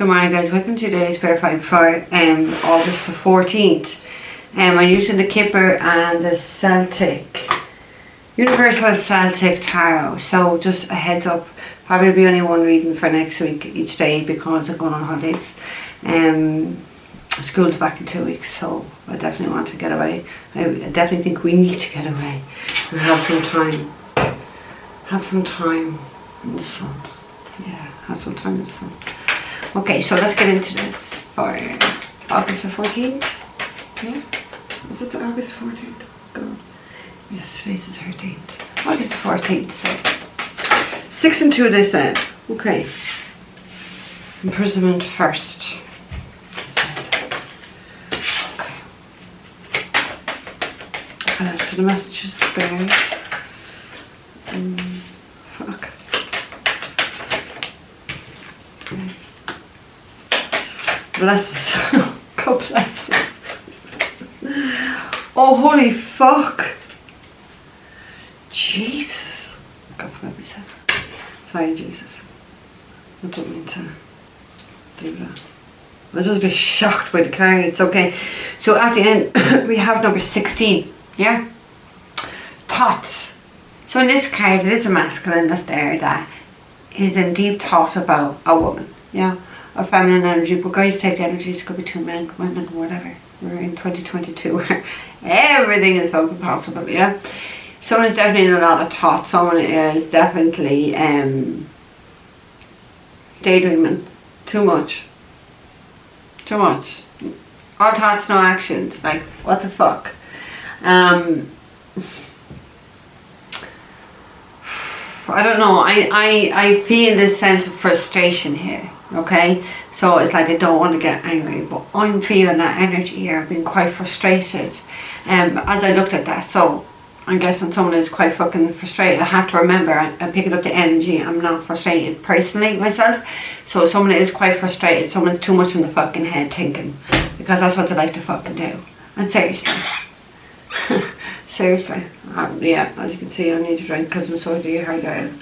Good morning guys, welcome to today's prayer fight for August the 14th. I'm using the Kipper and the Celtic, Universal Celtic Tarot. So just a heads up, probably be only one reading for next week each day because I'm going on holidays. School's back in 2 weeks, so I definitely want to get away. I definitely think we need to get away and have some time. Have some time in the sun. Yeah, have some time in the sun. Okay, so let's get into this for August the 14th. Yeah? Is it the August 14th? God. Yes, today's the 13th. August the 14th, so 6 and 2 they said. Okay. Imprisonment first. Okay. So the message is spared. Fuck. Okay. Bless us. God bless us. Oh, holy fuck. Jesus. God forbid me said. Sorry, Jesus. I don't mean to do that. I was just a bit shocked by the card. It's okay. So at the end, we have number 16. Yeah? Thoughts. So in this card, it is a masculine that's there that is in deep thought about a woman. Yeah? Of feminine energy, but guys take the energies, could be two men, women, whatever. We're in 2022 where everything is fucking possible, yeah? Someone is definitely in a lot of thought. Someone is definitely daydreaming. Too much. Too much. All thoughts, no actions. Like, what the fuck? I don't know. I feel this sense of frustration here. Okay, so it's like I don't want to get angry, but I'm feeling that energy here. I've been quite frustrated as I looked at that. So I'm guessing someone is quite fucking frustrated. I have to remember, I'm picking up the energy. I'm not frustrated personally myself. So someone is quite frustrated. Someone's too much in the fucking head thinking, because that's what they like to fucking do. And seriously. Seriously. Yeah, as you can see, I need to drink because I'm so dehydrated.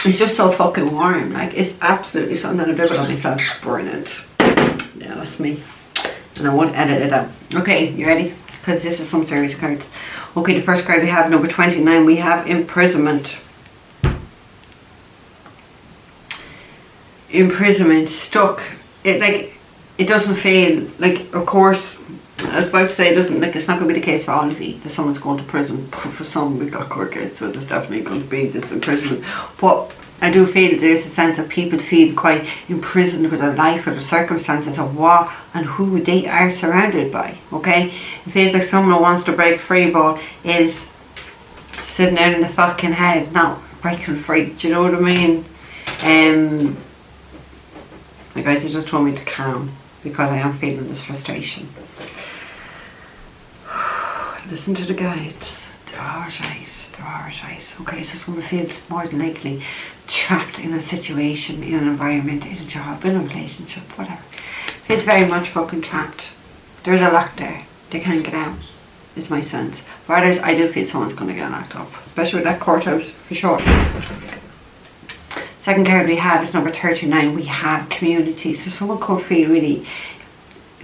It's just so fucking warm. Like, it's absolutely something that I do it on myself. Brilliant. Yeah, that's me. And I won't edit it out. Okay, you ready? Because this is some serious cards. Okay, the first card we have, number 29, we have imprisonment. Imprisonment, stuck. It doesn't feel like, of course, I was about to say, it doesn't, like, it's not going to be the case for all of you that someone's going to prison. For some, we've got court case, so there's definitely going to be this imprisonment. But I do feel there's a sense of people feel quite imprisoned with their life or the circumstances of what and who they are surrounded by. Okay, it feels like someone wants to break free, but is sitting out in the fucking head, not breaking free. Do you know what I mean? My guys, they just told me to calm because I am feeling this frustration. Listen to the guides. They're always right. They're always right. Okay, so someone feels more than likely trapped in a situation, in an environment, in a job, in a relationship, whatever. Feels very much fucking trapped. There's a lock there. They can't get out, is my sense. For others, I do feel someone's going to get locked up. Especially with that courthouse, for sure. Second card we have is number 39. We have community. So someone could feel really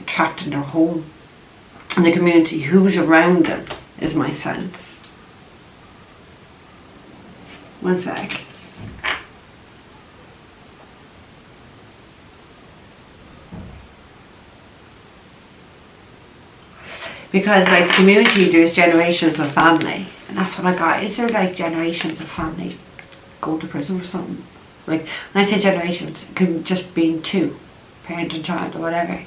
trapped in their home. And the community, who's around them, is my sense. One sec. Because like community, there's generations of family. And that's what I got. Is there like generations of family going to prison or something? Like when I say generations, it could just be two, parent and child or whatever.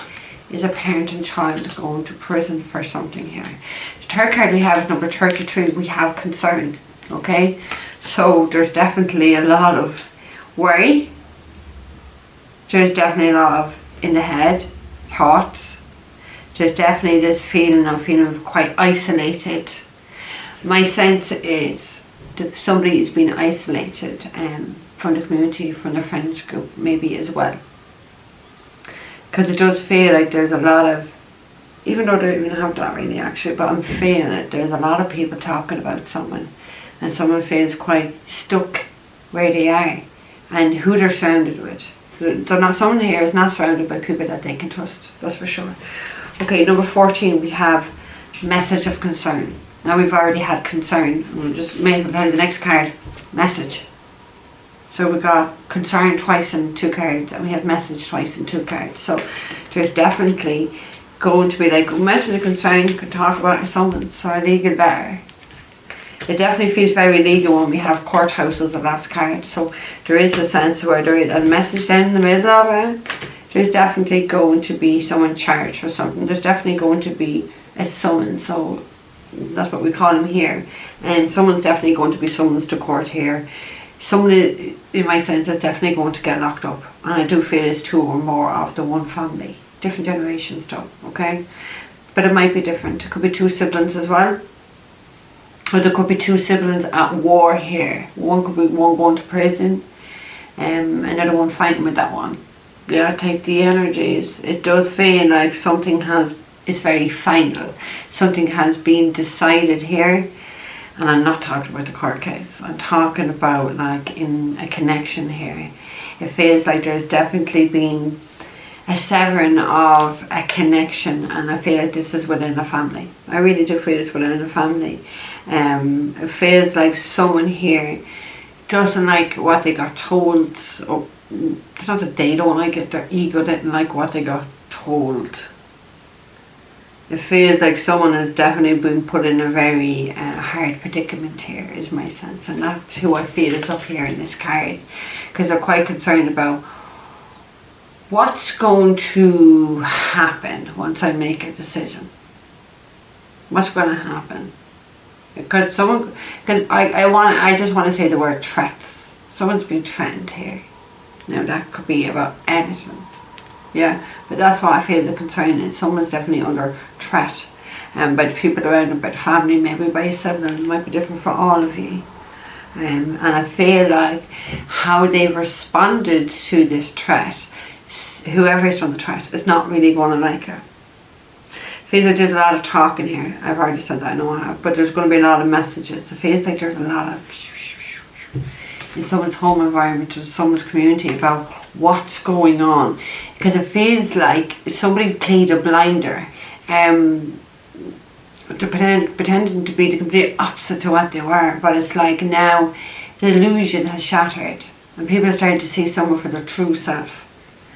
Is a parent and child going to prison for something here? The third card we have is number 33. We have concern. Okay, so there's definitely a lot of worry. There's definitely a lot of in the head thoughts. There's definitely this feeling of quite isolated. My sense is that somebody is being isolated from the community, from their friends group, maybe as well. Because it does feel like there's a lot of, even though they don't even have that really actually, but I'm feeling it, there's a lot of people talking about someone and someone feels quite stuck where they are and who they're surrounded with. They're not, someone here is not surrounded by people that they can trust, that's for sure. Okay, number 14, we have message of concern. Now we've already had concern. We'll just maybe tell you the next card, message. So we got concern twice in 2 cards, and we have message twice in 2 cards. So there's definitely going to be like a message of concern. You can talk about a summons or a legal letter. It definitely feels very legal when we have courthouse as the last card. So there is a sense where there is a message down in the middle of it. There's definitely going to be someone charged for something. There's definitely going to be a summons. So that's what we call them here. And someone's definitely going to be summoned to court here. Someone, in my sense, is definitely going to get locked up. And I do feel it's 2 or more of the one family. Different generations though, okay? But it might be different. It could be 2 siblings as well. Or there could be 2 siblings at war here. One could be one going to prison, another one fighting with that one. Yeah, I take the energies. It does feel like something is very final. Something has been decided here. And I'm not talking about the court case. I'm talking about like in a connection here. It feels like there's definitely been a severing of a connection, and I feel like this is within a family. I really do feel it's within a family. It feels like someone here doesn't like what they got told. Or it's not that they don't like it, their ego didn't like what they got told. It feels like someone has definitely been put in a very hard predicament here, is my sense. And that's who I feel is up here in this card. Because they're quite concerned about what's going to happen once I make a decision. What's going to happen? Because I just want to say the word threats. Someone's been threatened here. Now that could be about anything. Yeah, but that's what I feel the concern is. Someone's definitely under threat. By the people around them, by the family, maybe by a sibling. It might be different for all of you. And I feel like how they've responded to this threat, whoever is from the threat, is not really going to like it. Feels like there's a lot of talking here. I've already said that, I know I have. But there's going to be a lot of messages. It feels like there's a lot of in someone's home environment or someone's community about what's going on, because it feels like somebody played a blinder, pretending to be the complete opposite to what they were. But it's like now the illusion has shattered and people are starting to see someone for their true self,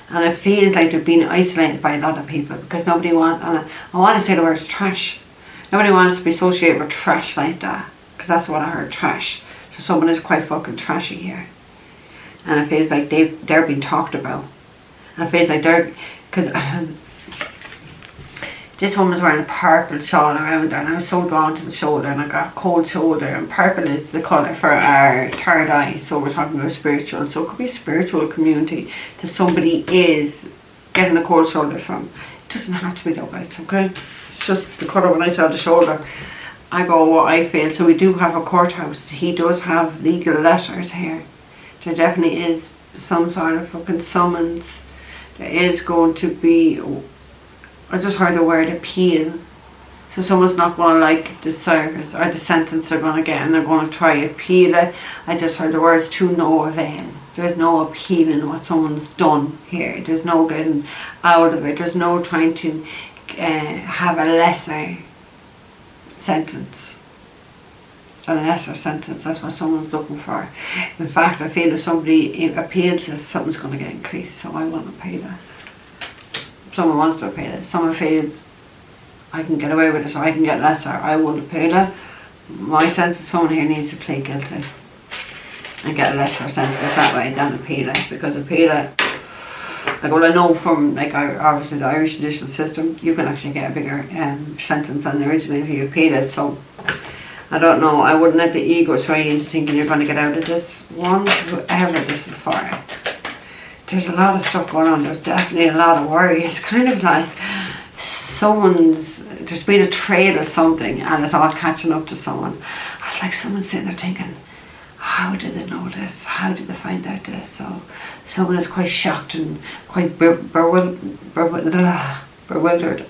and it feels like they're being isolated by a lot of people because nobody wants, and I want to say the word trash, nobody wants to be associated with trash like that, because that's what I heard, trash. So someone is quite fucking trashy here. And it feels like they're being talked about. And it feels like because this woman's wearing a purple shawl around her, and I was so drawn to the shoulder, and I got a cold shoulder, and purple is the colour for our third eye, so we're talking about spiritual. So it could be a spiritual community that somebody is getting a cold shoulder from. It doesn't have to be though, guys, okay? It's just the colour when I saw the shoulder. I go what I feel. So we do have a courthouse. He does have legal letters here. There definitely is some sort of fucking summons. There is going to be, I just heard the word appeal. So someone's not going to like the service or the sentence they're going to get, and they're going to try appeal it. I just heard the words to no avail. There's no appealing what someone's done here. There's no getting out of it. There's no trying to have a lesser sentence. A lesser sentence, that's what someone's looking for. In fact, I feel if somebody appeals this, something's going to get increased, so I want to appeal it. Someone wants to appeal it. Someone feels I can get away with it, so I can get lesser. I won't appeal it. My sense is someone here needs to plead guilty and get a lesser sentence that way than appeal it, because appeal it, like, well, I know from like obviously the Irish judicial system, you can actually get a bigger sentence than originally if you appeal it. So I don't know, I wouldn't let the ego sway into thinking you're going to get out of this one, whoever this is for. There's a lot of stuff going on. There's definitely a lot of worry. It's kind of like there's been a trail of something and it's all catching up to someone. It's like someone's sitting there thinking, how did they know this? How did they find out this? So someone is quite shocked and quite bewildered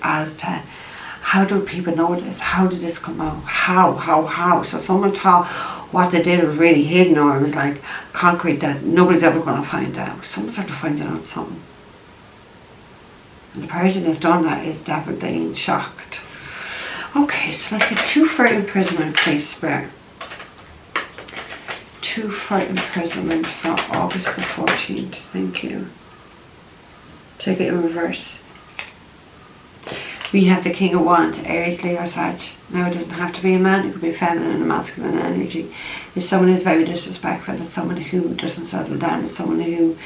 as to how do people know this? How did this come out? How? So someone thought, what they did was really hidden, or it was like concrete that nobody's ever going to find out. Someone's have to find out something. And the person that's done that is definitely shocked. Okay, so let's get 2 for imprisonment, please, Spirit. 2 for imprisonment for August the 14th. Thank you. Take it in reverse. We have the King of Wands, Aries, Leo, Sag. Now it doesn't have to be a man, it could be feminine and masculine energy. It's someone who's very disrespectful, it's someone who doesn't settle down, it's someone who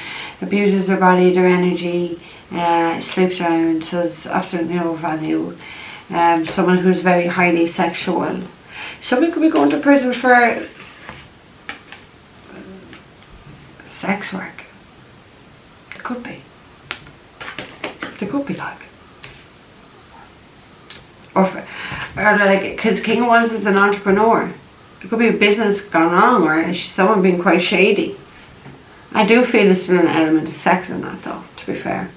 abuses their body, their energy, sleeps around, says absolutely no value. Someone who's very highly sexual. Someone could be going to prison for sex work. It could be. It could be like. Or like, because King of Wands is an entrepreneur. It could be a business gone wrong, or someone being quite shady. I do feel there's still an element of sex in that, though, to be fair.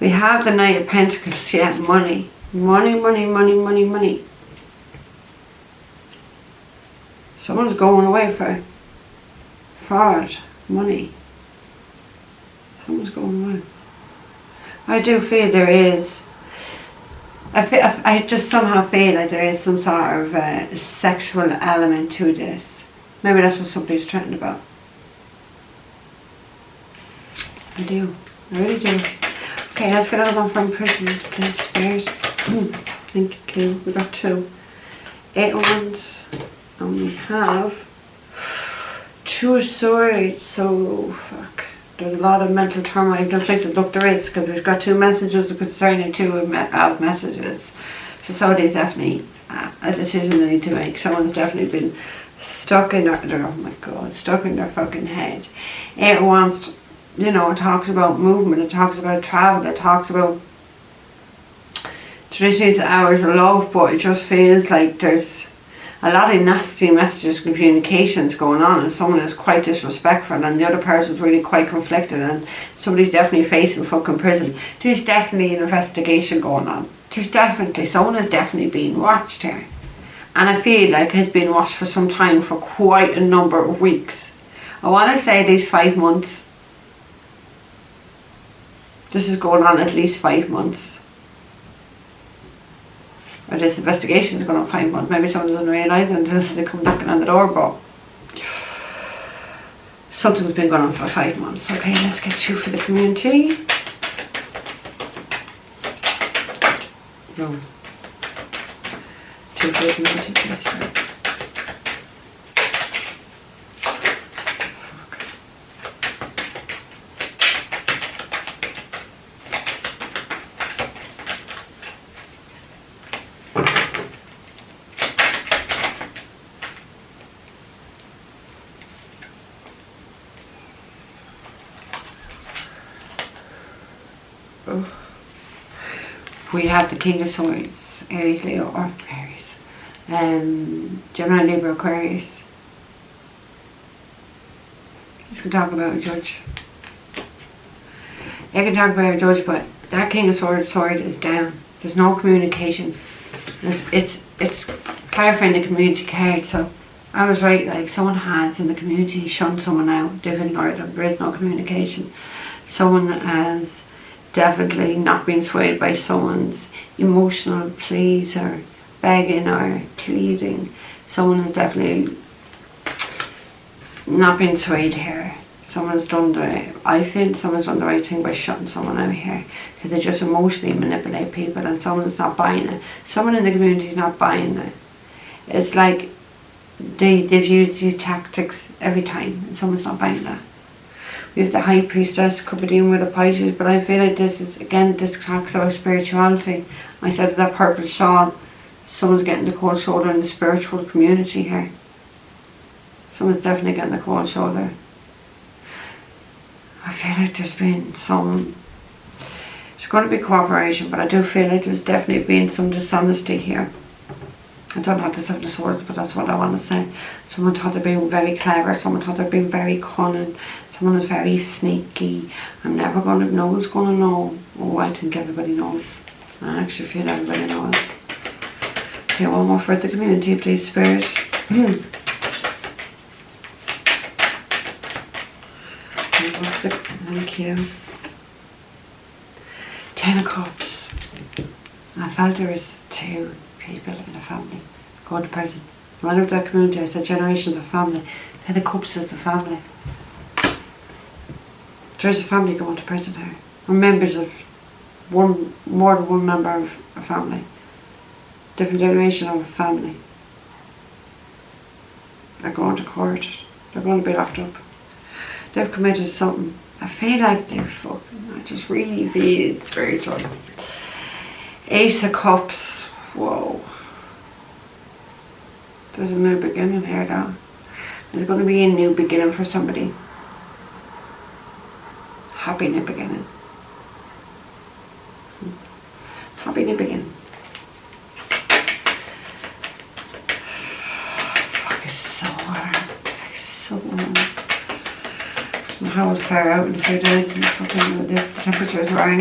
We have the Knight of Pentacles, yeah, money. Money, money, money, money, money. Someone's going away for fraud, money. Someone's going away. I do feel there is. I just somehow feel like there is some sort of sexual element to this. Maybe that's what somebody's threatened about. I do. I really do. Okay, let's get another one from prison, please, Spirit. Thank you. We got 2. 8 of Wands. And we have 2 of Swords. So, fuck. There's a lot of mental turmoil. I don't think that, look, there is, because we've got 2 messages concerning 2 of messages. So somebody's definitely a decision they need to make. Someone's definitely been stuck in their, oh my god, stuck in their fucking head. 8 of Wands, you know, it talks about movement, it talks about travel, it talks about traditionally it's hours of love, but it just feels like there's a lot of nasty messages, communications going on, and someone is quite disrespectful and the other person's really quite conflicted, and somebody's definitely facing fucking prison. There's definitely an investigation going on. There's definitely, someone is definitely being watched here. And I feel like has been watched for some time, for quite a number of weeks. I want to say at least 5 months. This is going on at least 5 months. Or this investigation is going on 5 months. Maybe someone doesn't realise until they come knocking on the door, but something's been going on for 5 months. Okay, let's get 2 for the community. No. 2 for the community, please. We have the King of Swords, Aries, Leo, or Aries, Gemini, Libra, Aquarius. This can talk about a judge. It can talk about a judge, but that King of Swords sword is down. There's no communication. It's clarifying the community card. So I was right. Like, someone has in the community shunned someone out. They've ignored them. There is no communication. Someone has definitely not been swayed by someone's emotional pleas or begging or pleading. Someone has definitely not been swayed here. Someone's done I feel someone's done the right thing by shutting someone out here, because they just emotionally manipulate people, and someone's not buying it. Someone in the community is not buying it. It's like they've used these tactics every time, and someone's not buying that. We have the High Priestess, could be dealing with a Pisces, but I feel like this is, again, this talks about spirituality. I said that purple shawl, someone's getting the cold shoulder in the spiritual community here. Someone's definitely getting the cold shoulder. I feel like there's been some, there's going to be cooperation, but I do feel like there's definitely been some dishonesty here. I don't have the Seven of Swords, but that's what I want to say. Someone thought they're being very clever, someone thought they're being very cunning, someone is very sneaky. I'm never going to know who's going to know. Oh, I think everybody knows. I actually feel everybody knows. Okay, one more for the community, please, Spirit. Thank you. 10 of Cups. I felt there was 2 people in a family going to prison. When I looked at that community, I said generations of family. 10 of Cups is the family. There's a family going to prison here. Or members of more than one member of a family. Different generation of a family. They're going to court. They're going to be locked up. They've committed something. I feel like they're fucking, I just really feel it's spiritual. Ace of Cups. Whoa. There's a new beginning here though. There's going to be a new beginning for somebody. Happy new beginning. Happy new beginning. Fuck, it's so hard. It's so warm. How it'll fare out in a few days and fucking the temperatures are going.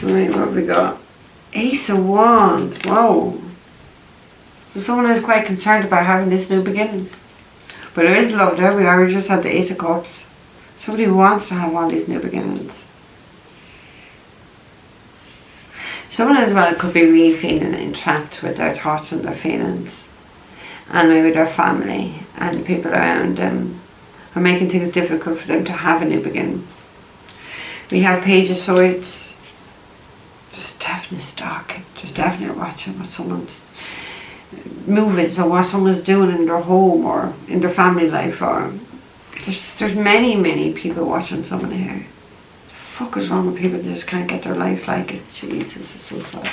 Right, what have we got? Ace of Wands. Whoa. So someone is quite concerned about having this new beginning. But there is love there. We already just had the Ace of Cups. Somebody wants to have all these new beginnings. Someone as well could be really feeling entrapped with their thoughts and their feelings. And maybe their family and the people around them are making things difficult for them to have a new beginning. We have Page of Swords. Just definitely stalking. Just definitely watching what someone's moving or what someone's doing in their home or in their family life. Or there's many people watching someone here. The fuck is wrong with people that just can't get their life like it? Jesus, it's so sad.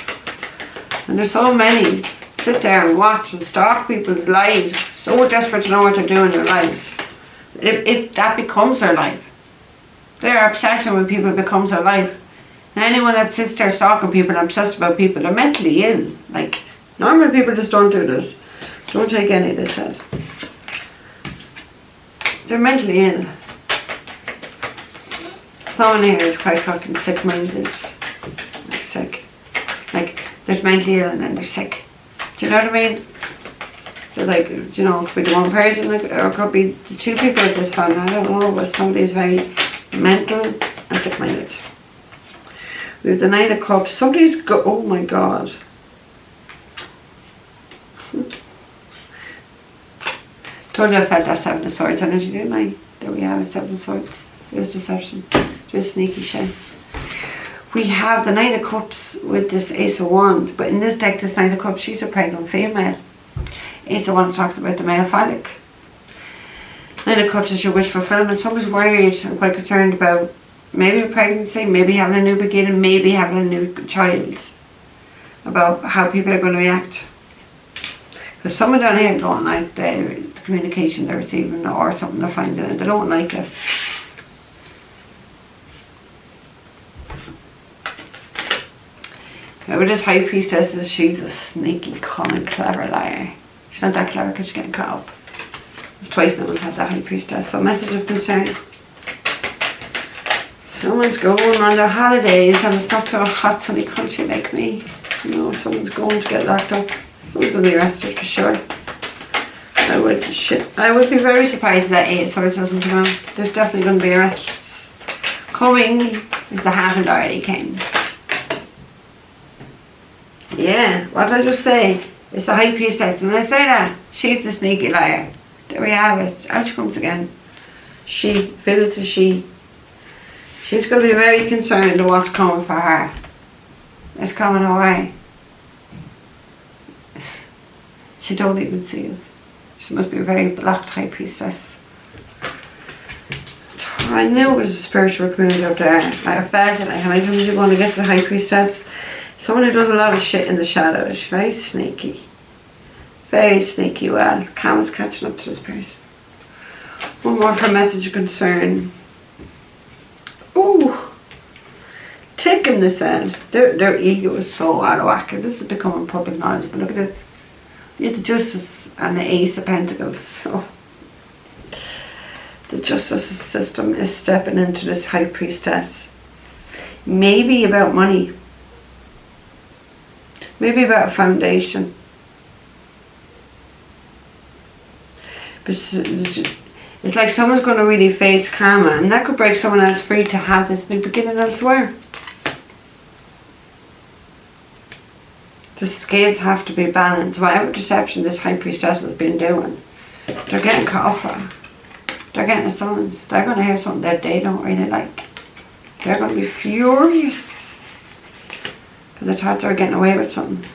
And there's so many sit there and watch and stalk people's lives, so desperate to know what they're doing in their lives. If that becomes their life. Their obsession with people becomes their life. And anyone that sits there stalking people and obsessed about people, they're mentally ill. Like, normal people just don't do this. Don't take any of this said. They're mentally ill. Someone here is quite fucking sick-minded. Like sick. Like, they're mentally ill and then they're sick. Do you know what I mean? So like, you know, it could be the one person, like, or it could be the 2 people at this family. I don't know, but somebody's very mental and sick-minded. We have the 9 of Cups. Somebody's oh my god. Told you I felt that 7 of Swords energy, didn't I? There we have a 7 of Swords. There's deception. There's sneaky shit. We have the 9 of Cups with this Ace of Wands, but in this deck, this 9 of Cups, she's a pregnant female. Ace of Wands talks about the male phallic. 9 of Cups is your wish fulfillment. Somebody's worried and quite concerned about maybe a pregnancy, maybe having a new beginning, maybe having a new child. About how people are going to react. Because someone down here don't like the communication they're receiving or something they're finding and they don't like it. Now with this High Priestess, she's a sneaky, cunning, clever liar. She's not that clever because she's getting caught up. It's twice now we've had that High Priestess. So message of concern. Someone's going on their holidays and it's not so hot sunny country like me. You know, someone's going to get locked up. Someone's going to be arrested for sure. I would be very surprised if that 8 of Swords doesn't come out. There's definitely going to be arrests coming if they haven't already came. Yeah, what did I just say? It's the High Priestess. And when I say that, she's the sneaky liar. There we have it. Out she comes again. She, Phyllis is she. She's going to be very concerned of what's coming for her. It's coming her way. She don't even see it. She must be a very blocked High Priestess. I knew it was a spiritual community up there. I felt it. Like, how many times you're going to get the High Priestess? Someone who does a lot of shit in the shadows. Very sneaky. Very sneaky. Well, Cam's catching up to this person. One more for message of concern. Ooh. Taking this end. Their ego is so out of whack. This is becoming public knowledge. But look at this. You have the Justice and the Ace of Pentacles. So the justice system is stepping into this High Priestess. Maybe about money. Maybe about a foundation. But It's like someone's going to really face karma, and that could break someone else free to have this new beginning elsewhere. The scales have to be balanced. Whatever deception this high priestess has been doing, they're getting caught for. They're getting a summons. They're going to hear something that they don't really like. They're going to be furious because they thought they were getting away with something.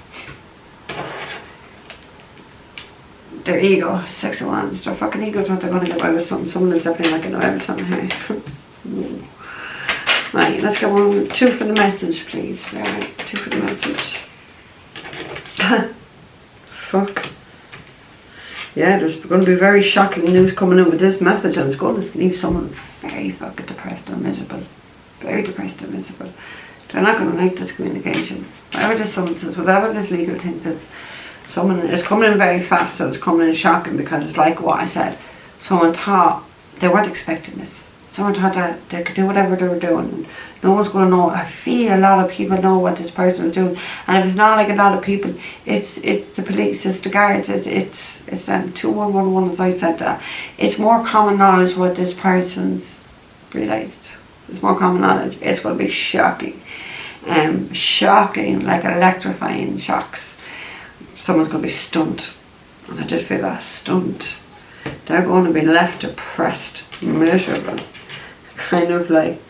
Their ego, 6 of Wands, their fucking ego thought they're going to get away with something. Someone is definitely not getting away with something here. Right, let's get 2 for the message, please. Right, 2 for the message. Fuck. Yeah, there's going to be very shocking news coming in with this message, and it's going to leave someone very fucking depressed and miserable. Very depressed and miserable. They're not going to like this communication. Whatever this someone says, whatever this legal thing says, someone is coming in very fast, so it's coming in shocking, because it's like what I said. Someone thought they weren't expecting this. Someone thought that they could do whatever they were doing, and no one's going to know. I feel a lot of people know what this person is doing, and if it's not like a lot of people, it's the police, it's the guards, it's them 2111, as I said that. It's more common knowledge what this person's realised. It's more common knowledge. It's going to be shocking, shocking, like electrifying shocks. Someone's going to be stunned, and I did feel that, stunned. They're going to be left depressed, miserable, kind of like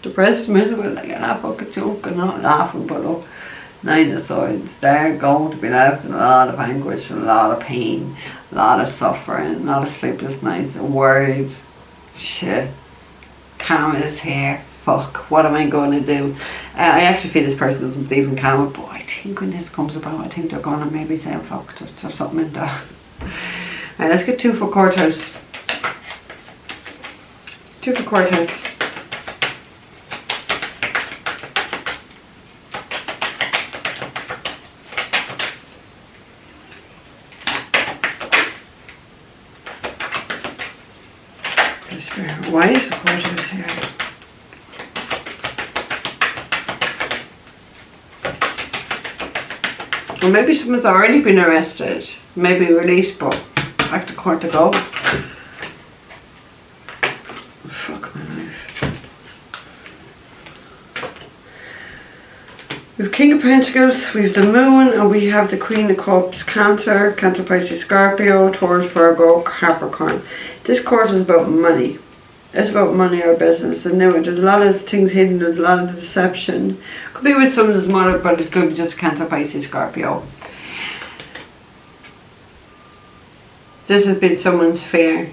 depressed, miserable, like you're not fucking joking, not laughing, but look, 9 of Swords, they're going to be left in a lot of anguish, a lot of pain, a lot of suffering, a lot of sleepless nights, worried, shit, karma is here, fuck, what am I going to do? I actually feel this person doesn't believe in karma, but I think when this comes about, I think they're going to maybe say, fuck, there's something in that. Alright, let's get 2 for courthouse. 2 for courthouse. Why is the courthouse here? Or maybe someone's already been arrested, maybe released, but back to court to go. Fuck my life. We have King of Pentacles, we have the Moon, and we have the Queen of Cups. Cancer, Pisces, Scorpio, Taurus, Virgo, Capricorn. This court is about money. It's about money or business. And now there's a lot of things hidden, there's a lot of deception. Could be with someone's mother, but it could be just Cancer, Pisces, Scorpio. This has been someone's fear.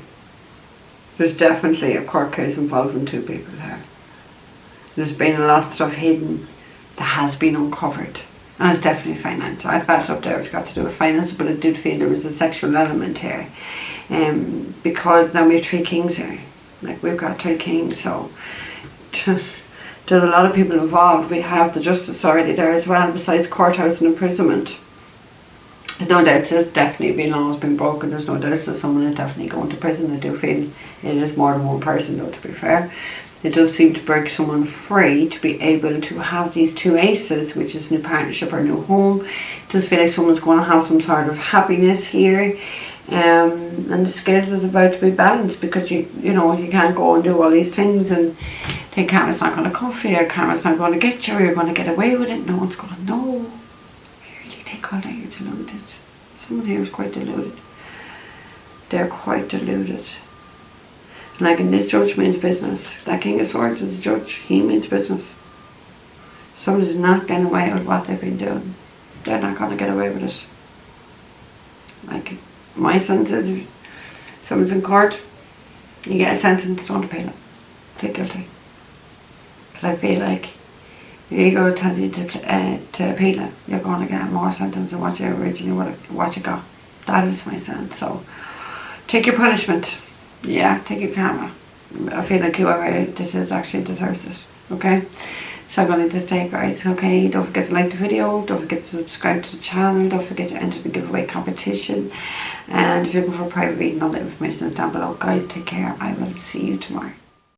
There's definitely a court case involving 2 people here. There's been a lot of stuff hidden that has been uncovered. And it's definitely finance. I felt up there it's got to do with finance, but I did feel there was a sexual element here. Because now we have 3 kings here. Like, we've got 3 kings, so there's a lot of people involved. We have the justice already there as well, besides courthouse and imprisonment. There's no doubt there's definitely been laws been broken. There's no doubt that someone is definitely going to prison. I do feel it is more than one person, though, to be fair. It does seem to break someone free to be able to have these 2 aces, which is new partnership or new home. It does feel like someone's going to have some sort of happiness here. And the scales is about to be balanced, because you know, you can't go and do all these things and think karma's not going to come for you, karma's not going to get you, or you're going to get away with it. No one's going to know. I really think all that you're deluded. Someone here is quite deluded. They're quite deluded. Like, in this judge means business. That King of Swords is the judge. He means business. Someone is not getting away with what they've been doing. They're not going to get away with it. Like, my sense is, if someone's in court, you get a sentence, don't appeal it. Plead guilty. Because I feel like your ego tells you to appeal it, you're going to get more sentence than what you originally what you got. That is my sense. So take your punishment. Yeah, take your karma. I feel like whoever this is actually deserves it. Okay? So I'm going to just take, guys, okay? Don't forget to like the video, don't forget to subscribe to the channel, don't forget to enter the giveaway competition, and if you're looking for a private reading, all the information is down below. Guys, take care. I will see you tomorrow.